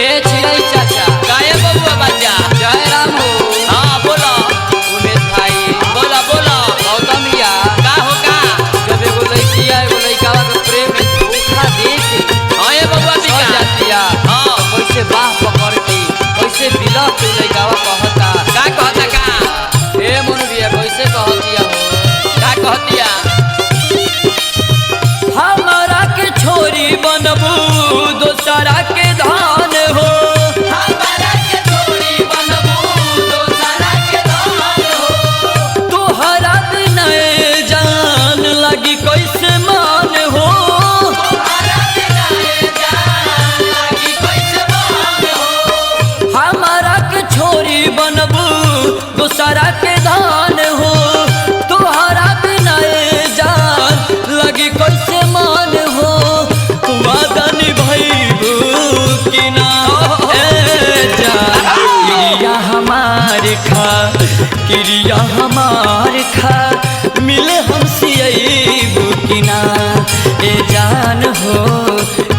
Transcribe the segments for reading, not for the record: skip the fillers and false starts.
ए चिड़ै चाचा काहे बबुआ बच्चा जय राम हो। हाँ बोलो उमेश भाई बोलो बोलो गौतम भैया का हो का जब एगो लड़किया एगो लड़कावा के प्रेम में धोखा दे के हाँ ये बबुआ चल बिका जातिया हाँ कैसे बाह पकड़ के कैसे बिलख के लड़कावा कहता का कहता का ए मनु भैया कैसे कहतिया हो का कहतिया हमारा के छोरी बनबू दोसरा के धान हो हमारा के छोरी बनबू दोसरा के धान हो तोहरा बिना जान लगी कैसे मान हो तोहरा बिना जान लगी कैसे मान हो हमारा के छोरी बनबू दोसरा के धान हो तोहरा बिना जान लगी कैसे मान हो वादा निभैबू कि ना ए जान क्रिया हमार खा क्रिया हमार खा मिले हमसे अबू कि ना ए जान हो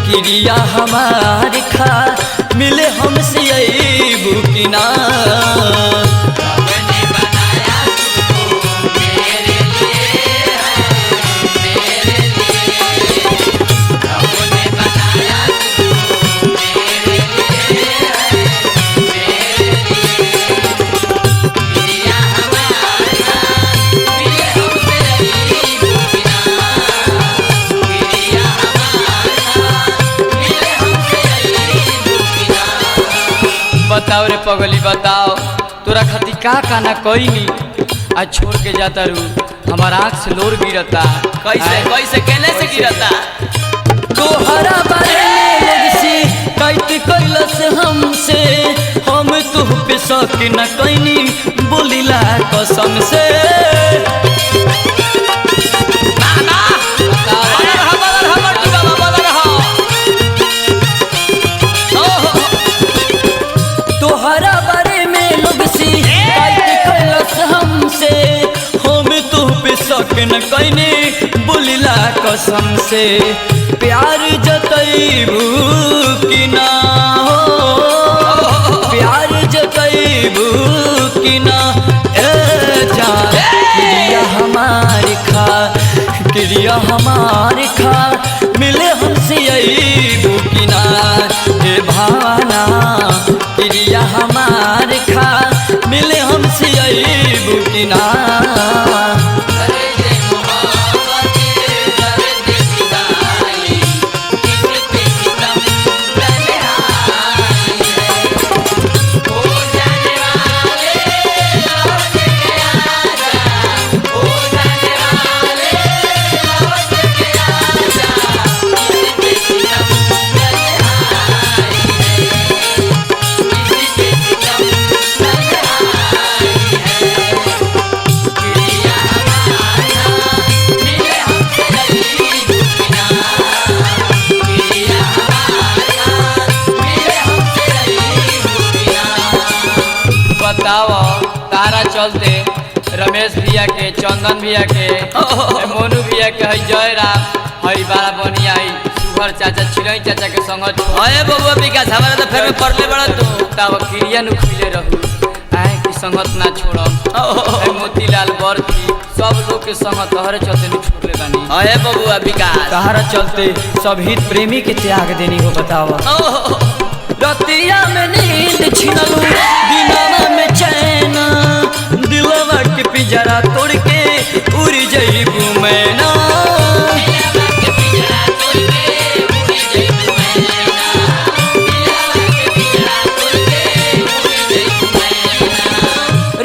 क्रिया हमार खा मिले हमसे अबू कि ना मैंने बनाया तुझको मेरे लिए मेरे लिए रब ने बनाया तुझको मेरे लिए मेरे लिए क्रिया हमारा मिले हमसे अबू कि ना क्रिया हमारा मिले हमसे अबू कि ना बताओ रे पगली बताओ तोरा खातिर का ना कईनी आज छोड़ के जाता रू हमारा आँख से लोर गिरता कैसे कैसे केने से गिरता तोहरा बारे में लोग से कैत कैलस हमसे हम तुह पे शक न कैनी बोलिला कसम से ना बदल हमर की बाबा बदल हो ओहो तोहरा बारे में लोग से कैत कैलस हमसे हम तुह पे शक न कैनी बोलिला कसम से प्यार जतैबू कि ना हो प्यार जतैबू कि ना ए जान क्रिया हमार खा क्रिया हमार खा मिले हमसे अबू कि ना ए भावना क्रिया हमार खा मिले हमसे अबू कि ना अरे ये मोहब्बत दर्द जुदाई इस पे सितम तन्हाई है ओ जाने वाले लौट के आजा ओ जाने वाले लौट के आजा इस पे सितम तन्हाई है इस पे सितम तन्हाई है क्रिया हमारा मिले हमसे अबू कि ना क्रिया हमारा मिले हमसे अबू कि ना बताओ तारा चलते रमेश भैया के चंदन भैया के मोनू भैया के है जय राम हई बारा बनिया सुभर चाचा चिड़ै चाचा के संग अरे बबुआ विकास हमारा तो फेर में पड़ले बड़ा तू तब क्रिया नु खिले रहू आए की संगत ना छोड़म मोतीलाल बरती सब लोग के संगत तहरे चलते नु छोड़ले बानी अरे बबुआ विकास तहरा चलते सब हित प्रेमी के त्याग देनी हो बतावा रतिया में नींद छिनलू दिनवा में चैन दिलवा के पिंजरा तोड़ के उड़ जइबू मैना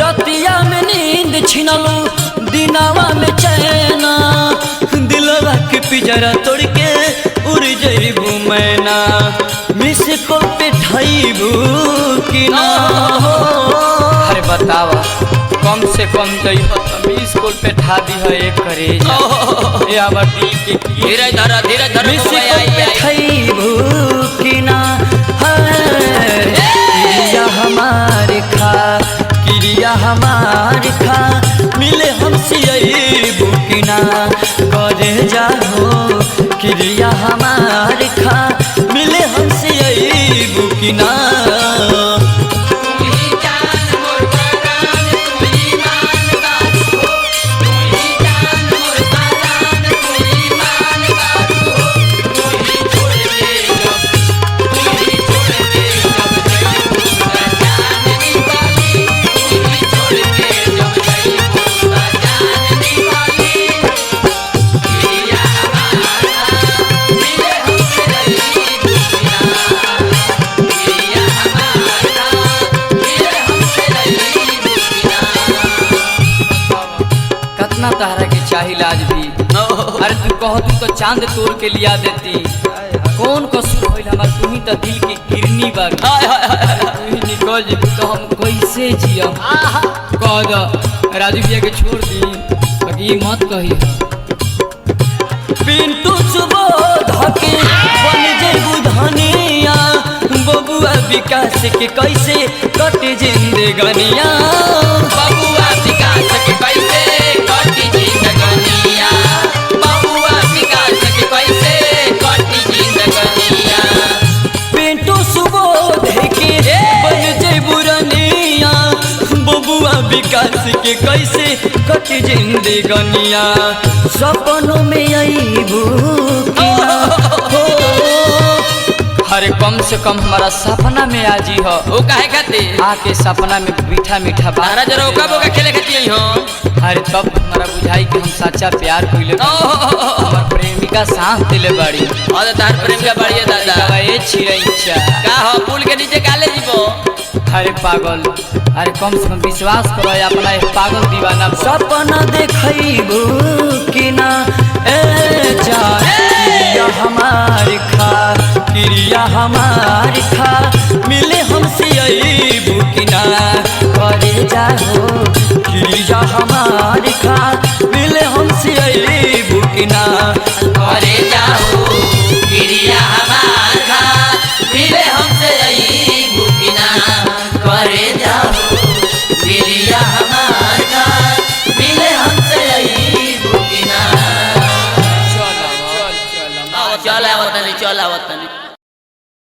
रतिया में नींद छिनलू दिनवा में चैन दिलवा के पिंजरा तोड़ के उड़ जइबू मैना मिस को पे ठाइबू कि ना हो अरे बतावा कम से कम दई हो तो मिस को पे ठा दी है एक करे ये हमर दिल के धीरे धर मिस को पे ठाइबू कि ना क्रिया हमार खा क्रिया हमार खा मिले हमसे अबू कि ना करे जाहो क्रिया हमार खा मिले हमसे अबू कि ना। कहतू तो चांद तोड़ के लिया देती। कौन कसूर भइल हमार, तू ही तो दिल की किरनी बा। तू ही निकल जी तो हम कैसे जियम। कह द राजू भैया के छोड़ दी, बाकी मत कही। पिंटू सुबोध के बन जेबू धनिया, बबुआ विकास के कैसे कटे जिंदगनिया। बबुआ विकास के कैसे कटी जिंदगनिया, बबुआ विकास के कैसे कटी जिंदगनिया। पिंटू सुबोध के बन जेबू रनिया, बबुआ विकास के कैसे कटे जिंदगनिया। सपनों में आईबू कि ना हो, अरे कम से कम हमारा सपना में आजी हो। ओ काहे खातिर आके सपना में मीठा मीठा तारा जरा ओका बोका खेले खातिर हो। अरे तब हमारा बुझाई कि हम सच्चा प्यार कइले, हमार प्रेमिका साथ दिले बाड़ी। अरे तार प्रेमिका बाड़ी दादा ए छिरैचा का हो, पुल के नीचे काले जीवो। अरे पागल, अरे कम से कम विश्वास करो अपना एक पागल दीवाना। सपना देखैबू कि ना ए जा हमार खा, क्रिया हमार खा, मिले हमसे अईबू कि ना करे जाओ। क्रिया हमार खा, मिले हमसे अईबू कि ना करे जाओ। क्रिया हमार खा, मिले हमसे अईबू कि ना करे जाओ। क्रिया हमार खा, मिले हमसे अईबू कि ना। चल चल आवतनी चल आवतनी।